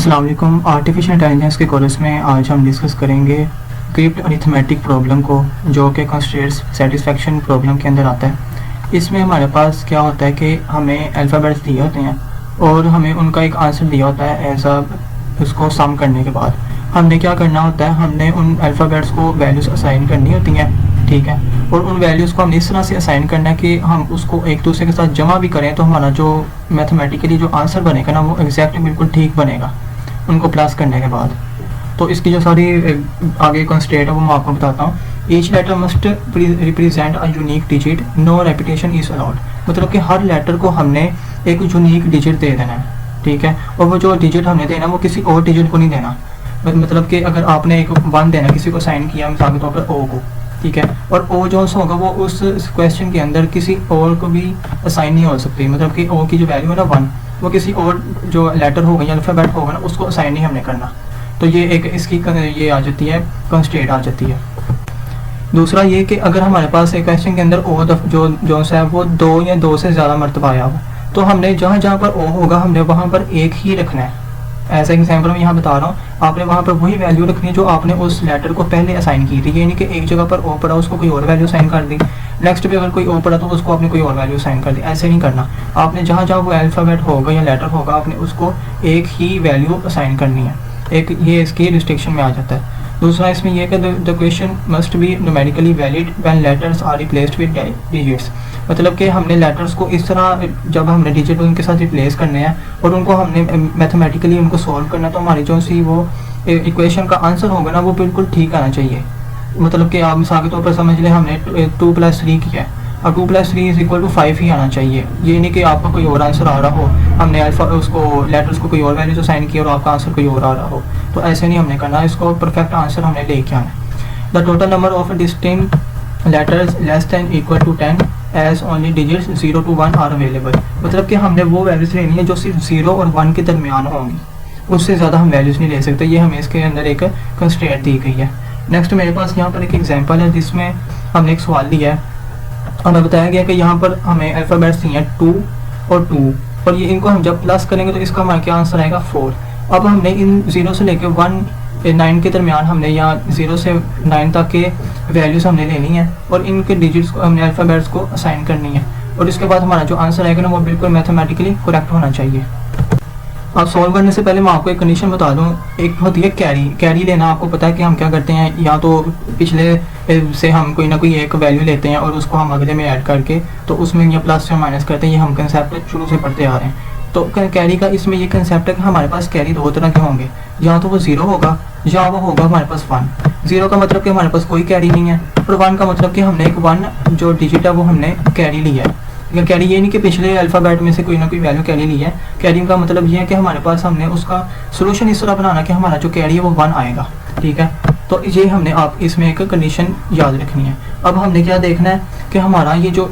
अस्सलाम वालेकुम। Artificial intelligence के कोर्स में आज हम डिस्कस करेंगे क्रिप्ट अरिथमेटिक प्रॉब्लम को, जो कि कंस्ट्रेंट्स सेटिस्फेक्शन प्रॉब्लम के अंदर आता है। इसमें हमारे पास क्या होता है कि हमें अल्फ़ाबेट्स दिए होते हैं और हमें उनका एक आंसर दिया होता है एज अ उसको सम करने के बाद हमने क्या करना होता है, हमने उन अल्फ़ाबेट्स को वैल्यूज़ असाइन करनी होती हैं, ठीक है। और उन वैल्यूज़ को हमने इस तरह से असाइन करना है कि हम उसको एक दूसरे के साथ जमा भी करें तो हमारा जो मैथमेटिकली जो आंसर बनेगा ना, वो एग्जैक्टली बिल्कुल ठीक बनेगा उनको प्लस करने के बाद। तो इसकी जो सारी आगे कंस्ट्रेंट है वो मैं आपको बताता हूँ। Each letter must represent a unique digit, no repetition is allowed. मतलब कि हर लेटर को हमने एक यूनिक डिजिट दे देना है, ठीक है। और वो जो डिजिट हमने देना वो किसी और डिजिट को नहीं देना। मतलब कि अगर आपने एक 1 देना, किसी को साइन किया मिसाल के तौर पर ओ को, ठीक है, और ओ जो होगा वो उस क्वेश्चन के अंदर किसी और को भी असाइन नहीं हो सकती। मतलब कि ओ की जो वैल्यू है ना 1, वो किसी और जो लेटर होगा या अल्फ़ाबेट होगा ना उसको असाइन नहीं हमने करना। तो ये एक इसकी ये आ जाती है, कंस्ट्रेंट आ जाती है। दूसरा ये कि अगर हमारे पास एक क्वेश्चन के अंदर ओ जो है वो 2 या 2 से ज़्यादा मरतबा आया हो, तो हमने जहाँ जहाँ पर ओ होगा हमने वहाँ पर एक ही रखना है। ऐसा एग्जाम्पल मैं यहाँ बता रहा हूँ, आपने वहाँ पर वही वैल्यू रखनी है जो आपने उस लेटर को पहले असाइन की थी। ये नहीं कि एक जगह पर ओ पड़ा उसको कोई और वैल्यू साइन कर दी, नेक्स्ट पे अगर कोई ओ पड़ा तो उसको आपने कोई और वैल्यू साइन कर दी। ऐसे नहीं करना, आपने जहाँ जहाँ वो अल्फ़ाबेट होगा या लेटर होगा आपने उसको एक ही वैल्यू असाइन करनी है। एक ये इसकी रिस्ट्रिक्शन में आ जाता है। दूसरा इसमें यह कि the question must be numerically valid when letters are replaced with digits. मतलब कि हमने लेटर्स को इस तरह जब हमने डिजिट उनके साथ रिप्लेस करने हैं और उनको हमने मैथमेटिकली उनको सॉल्व करना, तो हमारी जो सी वो इक्वेशन का आंसर होगा ना वो बिल्कुल ठीक आना चाहिए। मतलब कि आप मिसाल के तौर पर समझ लें हमने 2 + 3 किया है, अब 2 + 3 = 5 ही आना चाहिए। ये नहीं कि आपका कोई और आंसर आ रहा हो, हमने अल्फा उसको लेटर्स को कोई और वैल्यू साइन किया और आपका आंसर कोई और आ रहा हो, तो ऐसे नहीं हमने करना। इसको परफेक्ट आंसर हमने लेके आना। The total number of distinct letters less than equal to 10 as only digits 0 to 1 are available. मतलब कि हमने वो वैल्यूज लेनी है जो सिर्फ 0 और 1 के दरमियान होंगी, उससे ज़्यादा हम वैल्यूज़ नहीं ले सकते। ये हमें इसके अंदर एक कंस्ट्रेंट दी गई है। नेक्स्ट मेरे पास यहाँ पर एक एग्जांपल है जिसमें हमने एक सवाल दिया है, हमें बताया गया कि यहाँ पर हमें अल्फ़ाबेट्स दिए हैं 2 और 2, और ये इनको हम जब प्लस करेंगे तो इसका हमारा क्या आंसर आएगा 4। अब हमने इन 0 से लेकर 9 के दरमियान हमने यहाँ 0 से 9 तक के वैल्यूज़ हमने लेनी है और इनके डिजिट्स को हमने अल्फ़ाबेट्स को असाइन करनी है, और इसके बाद हमारा जो आंसर आएगा ना वो बिल्कुल मैथमेटिकली करेक्ट होना चाहिए। अब सॉल्व करने से पहले मैं आपको एक कंडीशन बता दूं, एक होती है कैरी लेना। आपको पता है कि हम क्या करते हैं, या तो पिछले से हम कोई ना कोई एक वैल्यू लेते हैं और उसको हम अगले में ऐड करके तो उसमें या प्लस या माइनस करते हैं। ये हम कंसेप्ट शुरू से पढ़ते आ रहे हैं। तो कैरी का इसमें ये कंसेप्ट है कि हमारे पास कैरी 2 तरह के होंगे, या तो वो 0 होगा या वो होगा हमारे पास 1। 0 का मतलब कि हमारे पास कोई कैरी नहीं है, और 1 का मतलब कि हमने एक 1 जो डिजिट है वो हमने कैरी लिया है। कैरी ये नहीं कि पिछले अल्फ़ाबेट में से कोई ना कोई वैल्यू कैरी ली है। कैरी का मतलब ये है कि हमारे पास हमने उसका सोल्यूशन इस तरह बनाना कि हमारा जो कैरी है वो 1 आएगा, ठीक है। तो ये हमने आप इसमें एक कंडीशन याद रखनी है। अब हमने क्या देखना है कि हमारा ये जो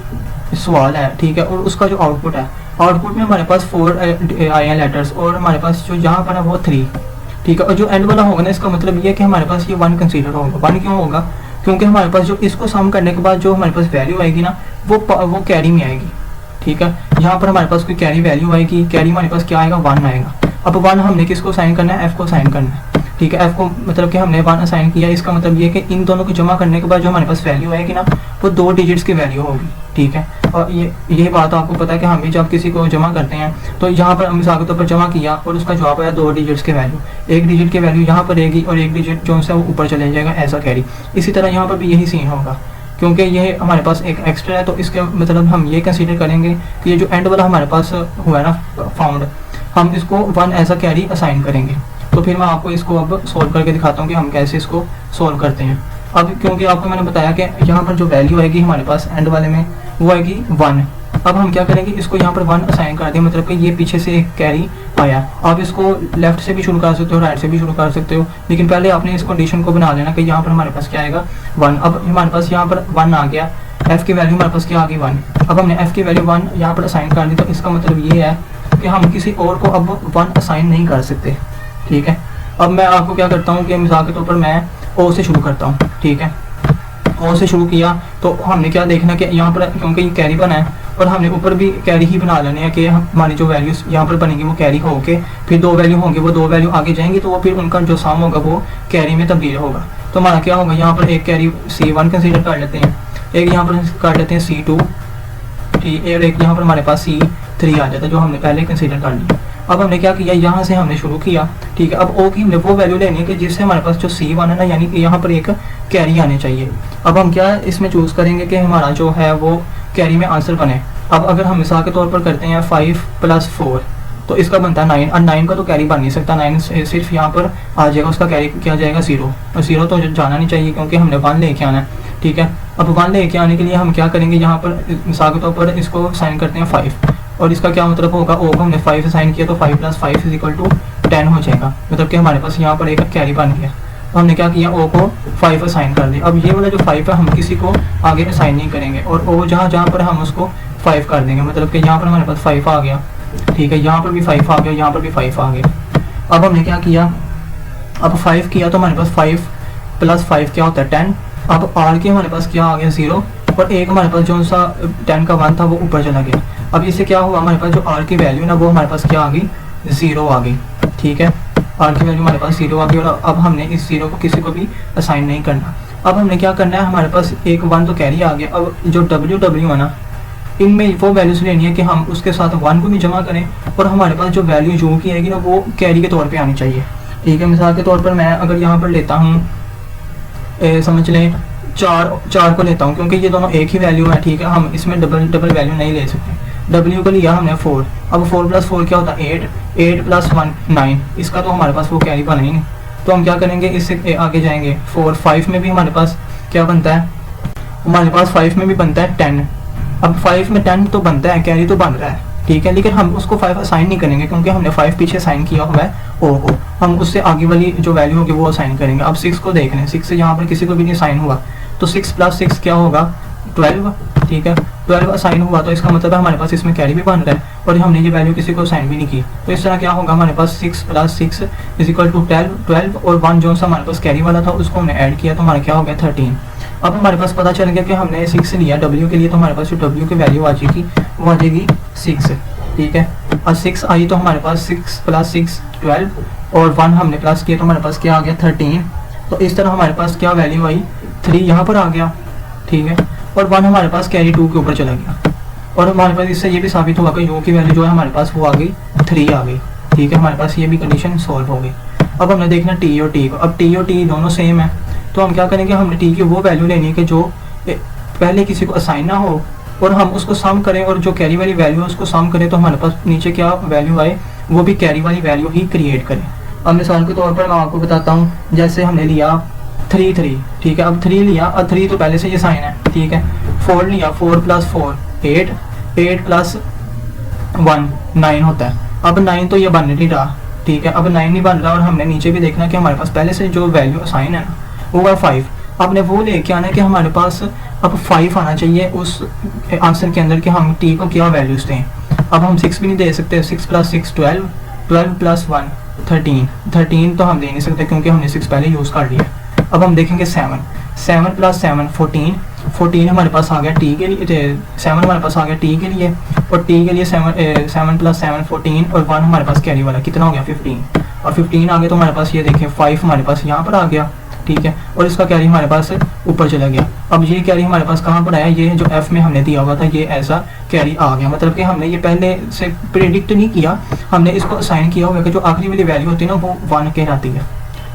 सवाल है, ठीक है, और उसका जो आउटपुट है, आउटपुट में हमारे पास 4 आए हैं लेटर्स, और हमारे पास जो यहाँ पर है वो 3, ठीक है। और जो एंड वाला होगा ना, इसका मतलब ये है कि हमारे पास ये 1 कंसीडर होगा। 1 क्यों होगा? क्योंकि हमारे पास जो इसको सम करने के बाद जो हमारे पास वैल्यू आएगी ना वो कैरी में आएगी, ठीक है। यहाँ पर हमारे पास कोई कैरी वैल्यू आएगी, कैरी हमारे पास क्या आएगा 1 आएगा। अब 1 हमने किसको साइन करना है? F को साइन करना है, ठीक है। F को मतलब कि हमने 1 असाइन किया, इसका मतलब ये कि इन दोनों को जमा करने के बाद जो हमारे पास वैल्यू आएगी ना वो 2 डिजिट्स की वैल्यू होगी, ठीक है। और ये बात आपको पता है कि हम भी जब किसी को जमा करते हैं तो यहाँ पर मिसाल के तौर पर जमा किया और उसका जवाब आया 2 डिजिट्स की वैल्यू, एक डिजिट की वैल्यू यहाँ पर रहेगी और एक डिजिट जो है वो ऊपर चले जाएगा, ऐसा कैरी। इसी तरह यहाँ पर भी यही सीन होगा, क्योंकि ये हमारे पास एक एक्स्ट्रा है, तो इसके मतलब हम ये कंसीडर करेंगे कि ये जो एंड वाला हमारे पास हुआ है ना फाउंड, हम इसको 1 ऐसा कैरी असाइन करेंगे। तो फिर मैं आपको इसको अब सोल्व करके दिखाता हूँ कि हम कैसे इसको सोल्व करते हैं। अब क्योंकि आपको मैंने बताया कि यहाँ पर जो वैल्यू आएगी हमारे पास एंड वाले में वो आएगी 1। अब हम क्या करेंगे, इसको यहाँ पर 1 असाइन कर दें, मतलब कि ये पीछे से एक कैरी आया। आप इसको लेफ्ट से भी शुरू कर सकते हो, राइट से भी शुरू कर सकते हो, लेकिन पहले आपने इस कंडीशन को बना लेना कि यहाँ पर हमारे पास क्या आएगा 1। अब हमारे पास यहाँ पर 1 आ गया, F की वैल्यू हमारे पास क्या आ गई 1। अब हमने F की वैल्यू 1 यहाँ पर असाइन कर दी, तो इसका मतलब ये है कि हम किसी और को अब 1 असाइन नहीं कर सकते, ठीक है। अब मैं आपको क्या करता हूँ कि मिसाल के तौर पर मैं O से शुरू करता हूँ, ठीक है। O से शुरू किया तो हमने क्या देखना कि यहाँ पर क्योंकि ये कैरी 1 है और हमने ऊपर भी कैरी ही बना लेने हैं कि हमारी जो वैल्यूज यहाँ पर बनेंगी वो कैरी होके फिर 2 वैल्यू होंगी, वो 2 वैल्यू आगे जाएंगी तो वो फिर उनका जो सम होगा वो कैरी में तब्दील होगा। तो हमारा क्या होगा, यहाँ पर एक कैरी C1 कंसीडर कर लेते हैं, एक यहाँ पर कर लेते हैं C2, ठीक, और एक यहाँ पर हमारे पास C3 आ जाता है जो हमने पहले कंसीडर कर लिया। अब हमने क्या किया, यहाँ से हमने शुरू किया, ठीक है। अब ओ की हमने वो वैल्यू लेनी है कि जिससे हमारे पास जो C1 है ना, यानी कि यहाँ पर एक कैरी आने चाहिए। अब हम क्या इसमें चूज़ करेंगे कि हमारा जो है वो कैरी में आंसर बने। अब अगर हम मिसाल के तौर पर करते हैं 5 + 4 तो इसका बनता है 9, और 9 का तो कैरी बन नहीं सकता, 9 सिर्फ यहाँ पर आ जाएगा, उसका कैरी क्या जाएगा 0, और 0 तो जाना नहीं चाहिए क्योंकि हमने 1 लेके आना है, ठीक है। अब 1 लेके आने के लिए हम क्या करेंगे, यहाँ पर मिसाल के तौर पर इसको साइन करते हैं 5, और इसका क्या मतलब होगा, ओ को हमने 5 साइन किया तो 5 + 5 = 10 हो जाएगा, मतलब कि हमारे पास यहाँ पर एक कैरी बन गया। तो हमने क्या किया, ओ को 5 असाइन कर दिया। अब ये वाला जो 5 है हम किसी को आगे असाइन नहीं करेंगे, और ओ जहाँ जहाँ पर हम उसको 5 कर देंगे, मतलब कि यहाँ पर हमारे पास 5 आ गया, ठीक है, यहाँ पर भी 5 आ गया, यहाँ पर भी 5 आ गया। अब हमने क्या किया, अब 5 किया तो हमारे पास 5 + 5 क्या होता है 10। अब आर के हमारे पास क्या आ गया 0, और एक हमारे पास जो सा 10 का 1 था वो ऊपर चला गया। अब इससे क्या हुआ, हमारे पास जो आर की वैल्यू ना वो हमारे पास क्या आ गई 0 आ गई, ठीक है, आर की वैल्यू हमारे पास 0 आ गई। और अब हमने इस 0 को किसी को भी असाइन नहीं करना। अब हमने क्या करना है, हमारे पास एक 1 तो कैरी आ गया। अब जो W है ना, इनमें वो वैल्यूज लेनी है कि हम उसके साथ 1 को भी जमा करें, और हमारे पास जो वैल्यू यू की आएगी ना वो कैरी के तौर पे आनी चाहिए, ठीक है। मिसाल के तौर पर मैं अगर यहाँ पर लेता हूँ, समझ लें 4 को लेता हूँ, क्योंकि ये दोनों एक ही वैल्यू है, ठीक है, हम इसमें डबल वैल्यू नहीं ले सकते। W को लिया हमने 4, अब 4 + 4 क्या होता है 8, 8 + 1 9, इसका तो हमारे पास वो कैरी बना ही नहीं। तो हम क्या करेंगे, इससे आगे जाएंगे 4 5 में भी हमारे पास क्या बनता है, हमारे पास 5 में भी बनता है 10। अब 5 में 10 तो बनता है, कैरी तो बन रहा है, ठीक है, लेकिन हम उसको 5 असाइन नहीं करेंगे क्योंकि हमने 5 पीछे साइन किया हुआ है ओ को, हम उससे आगे वाली जो वैल्यू होगी वो असाइन करेंगे। अब 6 को देख लें, 6 से यहाँ पर किसी को भी नहीं साइन हुआ, तो 6 + 6 क्या होगा 12, ठीक है, 12 असाइन हुआ, तो इसका मतलब है हमारे पास इसमें कैरी भी बन रहा है, और हमने ये वैल्यू किसी को साइन भी नहीं की। तो इस तरह क्या होगा, हमारे पास 6 + 6 = 12, और 1 जो सा हमारे पास कैरी वाला था उसको हमने ऐड किया तो हमारा क्या हो गया 13। अब हमारे पास पता चल गया कि हमने 6 लिया W के लिए, तो हमारे पास जो W की वैल्यू आ जाएगी वो आ जाएगी 6, ठीक है। और 6 आई तो हमारे पास 6 + 6 12, और 1 हमने प्लस किया तो हमारे पास क्या आ गया 13। तो इस तरह हमारे पास क्या वैल्यू आई 3 यहाँ पर आ गया, ठीक है, और 1 हमारे पास कैरी 2 के ऊपर चला गया। और हमारे पास इससे ये भी साबित हुआ कि यू की वैल्यू जो है हमारे पास वो आ गई 3 आ गई, ठीक है, हमारे पास ये भी कंडीशन सॉल्व हो गई। अब हमने देखना टी और टी को, अब टी और टी दोनों सेम है, तो हम क्या करेंगे, हमने टी की वो वैल्यू लेनी है कि जो पहले किसी को असाइन ना हो, और हम उसको सम करें, और जो कैरी वाली वैल्यू है उसको सम करें, तो हमारे पास नीचे क्या वैल्यू आए वो भी कैरी वाली वैल्यू ही क्रिएट करें। अब मिसाल के तौर पर मैं आपको बताता हूँ, जैसे हमने लिया 3 3, ठीक है, अब 3 लिया, और 3 तो पहले से ये साइन है, ठीक है, 4 लिया, 4 + 4 8, 8 + 1 9 होता है। अब 9 तो ये बन नहीं रहा, ठीक है, अब 9 नहीं बन रहा, और हमने नीचे भी देखना कि हमारे पास पहले से जो वैल्यू साइन है ना वो है 5। आपने वो लेके आना है कि हमारे पास अब 5 आना चाहिए उस आंसर के अंदर कि हम टी को क्या वैल्यूज दें। अब हम 6 भी नहीं दे सकते, 6 + 6 12, 12 + 1 13, 13 तो हम दे नहीं सकते क्योंकि हमने 6 पहले यूज़ कर लिया। अब हम देखेंगे 7, 7 + 7 14, 14 हमारे पास आ गया टी के लिए, 7 हमारे पास आ गया टी के लिए, और टी के लिए 7 + 7 14, और 1 हमारे पास कैरी वाला कितना हो गया 15, और 15 आ गया तो हमारे पास ये देखें 5 हमारे पास यहाँ पर आ गया, ठीक है, और इसका कैरी हमारे पास ऊपर चला गया। अब ये कैरी हमारे पास कहाँ पर आया, ये जो एफ में हमने दिया हुआ था ये ऐसा कैरी आ गया, मतलब कि हमने ये पहले से प्रेडिक्ट नहीं किया, हमने इसको असाइन किया हुआ कि जो आखिरी वाली वैल्यू होती है ना वो 1 कहलाती है।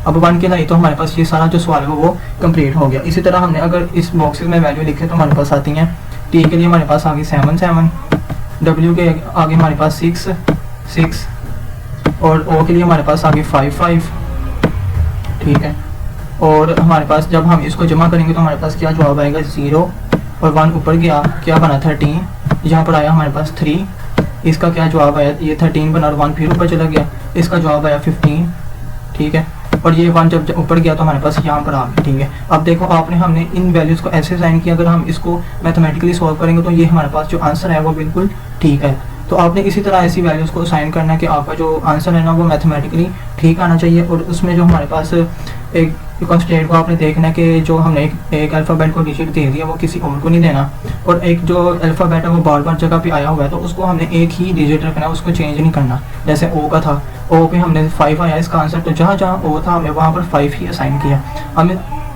अब 1 कहलाई तो हमारे पास ये सारा जो सवाल है वो कंप्लीट हो गया। इसी तरह हमने अगर इस बॉक्सेस में वैल्यू लिखे तो हमारे पास आती हैं, टी के लिए हमारे पास आ गई 7 7, डब्ल्यू के आगे हमारे पास 6 6, और ओ के लिए हमारे पास आ गई 5 5, ठीक है, और हमारे पास जब हम इसको जमा करेंगे तो हमारे पास क्या जवाब आएगा 0, और 1 ऊपर गया क्या बना 13, यहाँ पर आया हमारे पास 3, इसका क्या जवाब आया, ये 13 बना और 1 फिर ऊपर चला गया, इसका जवाब आया 15, ठीक है, और ये 1 जब ऊपर गया तो हमारे पास यहाँ पर आ गया, ठीक है। अब देखो आपने हमने इन वैल्यूज़ को ऐसे साइन किया, अगर हम इसको मैथमेटिकली सॉल्व करेंगे तो ये हमारे पास जो आंसर है वो बिल्कुल ठीक है। तो आपने इसी तरह ऐसी वैल्यूज़ को साइन करना है कि आपका जो आंसर है ना वो मैथमेटिकली ठीक आना चाहिए, और उसमें जो हमारे पास एक कंस्टेंट को आपने देखना है कि जो हमने एक अल्फ़ाबेट को डिजिट दे दिया वो किसी और को नहीं देना, और एक जो अल्फ़ाबेट है वो बार बार जगह पे आया हुआ है तो उसको हमने एक ही डिजिट रखना है, उसको चेंज नहीं करना। जैसे ओ का था, ओ पे हमने 5 आया इसका आंसर, तो जहाँ जहाँ ओ था हमने वहाँ पर 5 ही असाइन किया।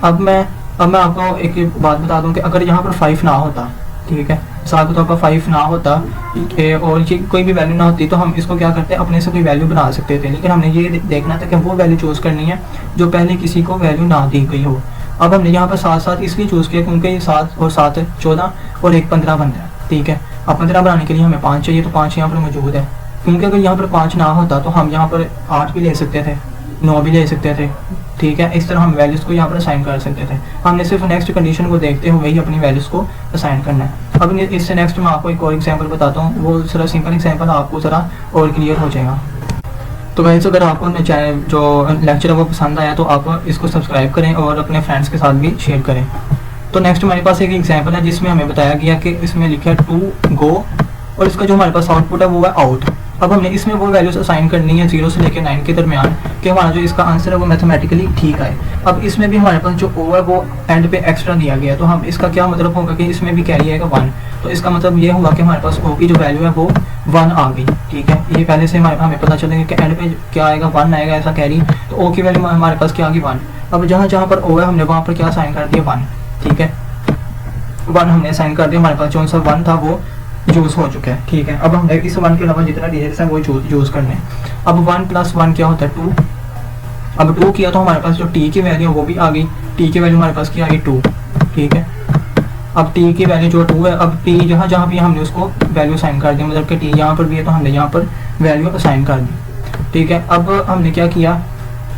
अब मैं आपको एक बात बता दूँ कि अगर यहाँ पर 5 ना होता, ठीक है, साथ तो आपका 5 ना होता और ये कोई भी वैल्यू ना होती तो हम इसको क्या करते हैं, अपने से कोई वैल्यू बना सकते थे, लेकिन हमने ये देखना था कि वो वैल्यू चूज़ करनी है जो पहले किसी को वैल्यू ना दी गई हो। अब हमने यहाँ पर 7 इसलिए चूज़ किया क्योंकि ये 7 और 7 14 और 1 15 बनता है, ठीक है। अब 15 बनाने के लिए हमें 5 चाहिए, तो 5 यहाँ पर मौजूद है, क्योंकि अगर यहाँ पर 5 ना होता तो हम यहाँ पर 8 भी ले सकते थे, 9 भी ले सकते थे, ठीक है। इस तरह हम वैल्यूज़ को यहाँ पर असाइन कर सकते थे। हमने सिर्फ नेक्स्ट कंडीशन को देखते हुए ही अपनी वैल्यूज़ को असाइन करना है। अब इससे नेक्स्ट मैं आपको एक और एग्जांपल बताता हूँ, वो ज़रा सिंपल एग्जांपल आपको ज़रा और क्लियर हो जाएगा। तो गाइस अगर आपको चैनल जो लेक्चर है वो पसंद आया तो आप इसको सब्सक्राइब करें और अपने फ्रेंड्स के साथ भी शेयर करें। तो नेक्स्ट हमारे पास एक एग्जाम्पल है जिसमें हमें बताया गया कि इसमें लिखा है टू गो और इसका जो हमारे पास आउटपुट है वो है आउट। अब हमने इसमें वो वैल्यूज असाइन करनी है 0 से लेकर 9 के दरमियान कि हमारा जो इसका आंसर है वो मैथमेटिकली ठीक आए। अब इसमें भी हमारे पास जो ओ है वो एंड पे एक्स्ट्रा दिया गया है, तो हम इसका क्या मतलब होगा कि इसमें भी कैरी आएगा 1, तो इसका मतलब ये हुआ कि हमारे पास ओ की जो वैल्यू है वो 1 आ गई, ठीक है। ये पहले से हमें पता चलेगा कि एंड पे क्या आएगा, 1 आएगा ऐसा कैरी, तो ओ की वैल्यू हमारे पास क्या आ गई 1। अब जहाँ जहाँ पर ओ है हमने वहाँ पर क्या असाइन कर दिया 1, ठीक है, 1 हमने असाइन कर दिया, हमारे पास जो सा 1 था वो यूज़ हो चुका है, ठीक है। अब हमने इस 1 के अलावा जितना डिजिट्स हैं वो यूज़ करने हैं। अब 1 + 1 क्या होता है 2। अब 2 किया तो हमारे पास जो t की वैल्यू है वो भी आ गई, t की वैल्यू हमारे पास क्या आ गई 2, ठीक है। अब t की वैल्यू जो 2 है, अब t जहाँ जहाँ भी हमने उसको वैल्यू असाइन कर दी, मतलब कि t यहाँ पर भी है तो हमने यहाँ पर वैल्यू असाइन कर दी, ठीक है। अब हमने क्या किया,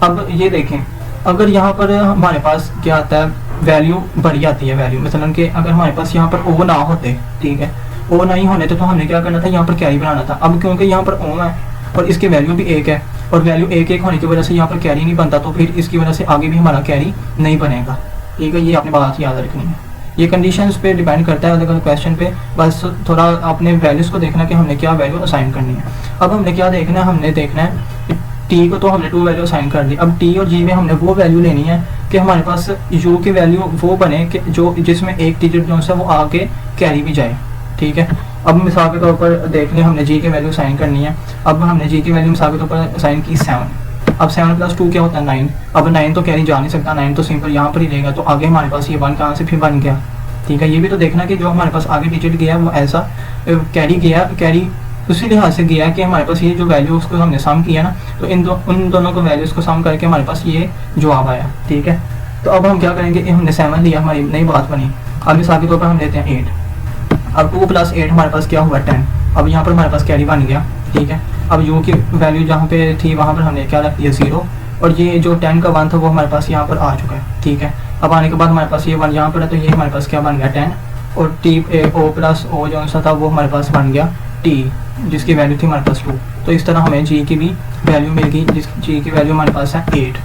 अब ये देखें अगर यहाँ पर हमारे पास क्या आता है वैल्यू बड़ी आती है वैल्यू, मतलब कि अगर हमारे पास यहाँ पर ओ ना होते, ठीक है, ओ नहीं होने तो हमने क्या करना था, यहाँ पर कैरी बनाना था। अब क्योंकि यहाँ पर ओ है और इसकी वैल्यू भी 1 है और वैल्यू 1 होने की वजह से यहाँ पर कैरी नहीं बनता, तो फिर इसकी वजह से आगे भी हमारा कैरी नहीं बनेगा, ठीक है। ये आपने बात याद रखनी है, ये कंडीशंस पे डिपेंड करता है अलग अलग क्वेश्चन पे, बस थोड़ा आपने वैल्यूज़ को देखना कि हमने क्या वैल्यू असाइन करनी है। अब हमने क्या देखना है, हमने देखना है टी को तो हमने 2 वैल्यू असाइन कर दी। अब टी और जी में हमने वो वैल्यू लेनी है कि हमारे पास यू की वैल्यू वो बने कि जो जिसमें एक डिजिट जो है वो आके कैरी भी जाए, ठीक है। अब मिसाल के तौर पर देख लें हमने जी की वैल्यू असाइन करनी है। अब हमने जी की वैल्यू मिसाल के तौर पर असाइन की 7। अब 7 + 2 क्या होता है 9। अब 9 तो कैरी जा नहीं सकता, 9 तो सिंपल यहाँ पर ही रहेगा, तो आगे हमारे पास ये 1 कहाँ से फिर बन गया, ठीक है। ये भी तो देखना कि जो हमारे पास आगे डिजिट गया वो ऐसा कैरी गया, कैरी उसी लिहाज से गया कि हमारे पास ये जो वैल्यू उसको हमने सम किया ना, तो उन दोनों को वैल्यूज़ को सम करके हमारे पास ये जवाब आया, ठीक है। तो अब हम क्या करेंगे, हमने 7 लिया, हमारी नई बात बनी। अब मिसाल के तौर पर हम लेते हैं 8। अब 2 + 8 हमारे पास क्या हुआ 10। अब यहाँ पर हमारे पास कैरी बन गया, ठीक है। अब यू की वैल्यू जहाँ पे थी वहाँ पर हमने क्या रख दिया 0, और ये जो 10 का 1 था वो हमारे पास यहाँ पर आ चुका है, ठीक है। अब आने के बाद हमारे पास ये 1 यहाँ पर है, तो ये हमारे पास क्या बन गया 10, और टी ओ + ओ जो सा था वो हमारे पास बन गया टी, जिसकी वैल्यू थी हमारे पास 2। तो इस तरह हमें जी की भी वैल्यू मिल गई, जिस जी की वैल्यू हमारे पास है 8,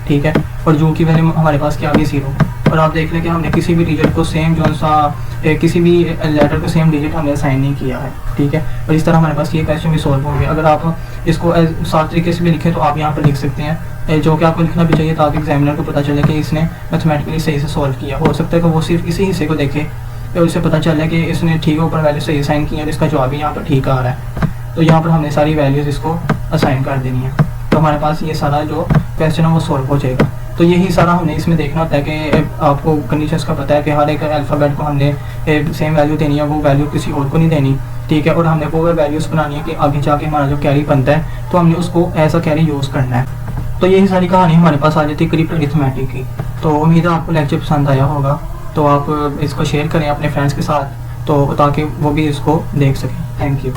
ठीक है, और यू की वैल्यू हमारे पास क्या आ गई 0। और आप देख लें कि हमने किसी भी डिजिट को सेम जो सा किसी भी लेटर को सेम डिजिट हमने असाइन नहीं किया है, ठीक है। और इस तरह हमारे पास ये क्वेश्चन भी सॉल्व हो गया। अगर आप इसको 7 तरीके से भी लिखें तो आप यहाँ पर लिख सकते हैं, जो कि आपको लिखना भी चाहिए ताकि एग्जामिनर को पता चले कि इसने मैथमेटिकली सही से सॉल्व किया। हो सकता है कि वो सिर्फ इसी हिस्से को देखे तो उससे पता चले कि इसने ठीक ऊपर वैल्यू सही असाइन की है और इसका जवाब भी यहाँ पर ठीक आ रहा है, तो यहाँ पर हमने सारी वैल्यूज़ इसको असाइन कर देनी है, तो हमारे पास ये सारा जो क्वेश्चन है वो सॉल्व हो जाएगा। तो यही सारा हमने इसमें देखना होता है कि आपको कंडीशंस का पता है कि हर एक अल्फ़ाबेट को हमने सेम वैल्यू देनी है, वो वैल्यू किसी और को नहीं देनी, ठीक है। और हमने वो वैल्यूज़ बनानी है कि आगे जाके हमारा जो कैरी बनता है तो हमने उसको ऐसा कैरी यूज़ करना है। तो यही सारी कहानी हमारे पास आ जाती है क्रिप्टो अरिथमेटिक की। तो उम्मीद है आपको लेक्चर पसंद आया होगा, तो आप इसको शेयर करें अपने फ्रेंड्स के साथ तो ताकि वो भी इसको देख सकें। Thank you.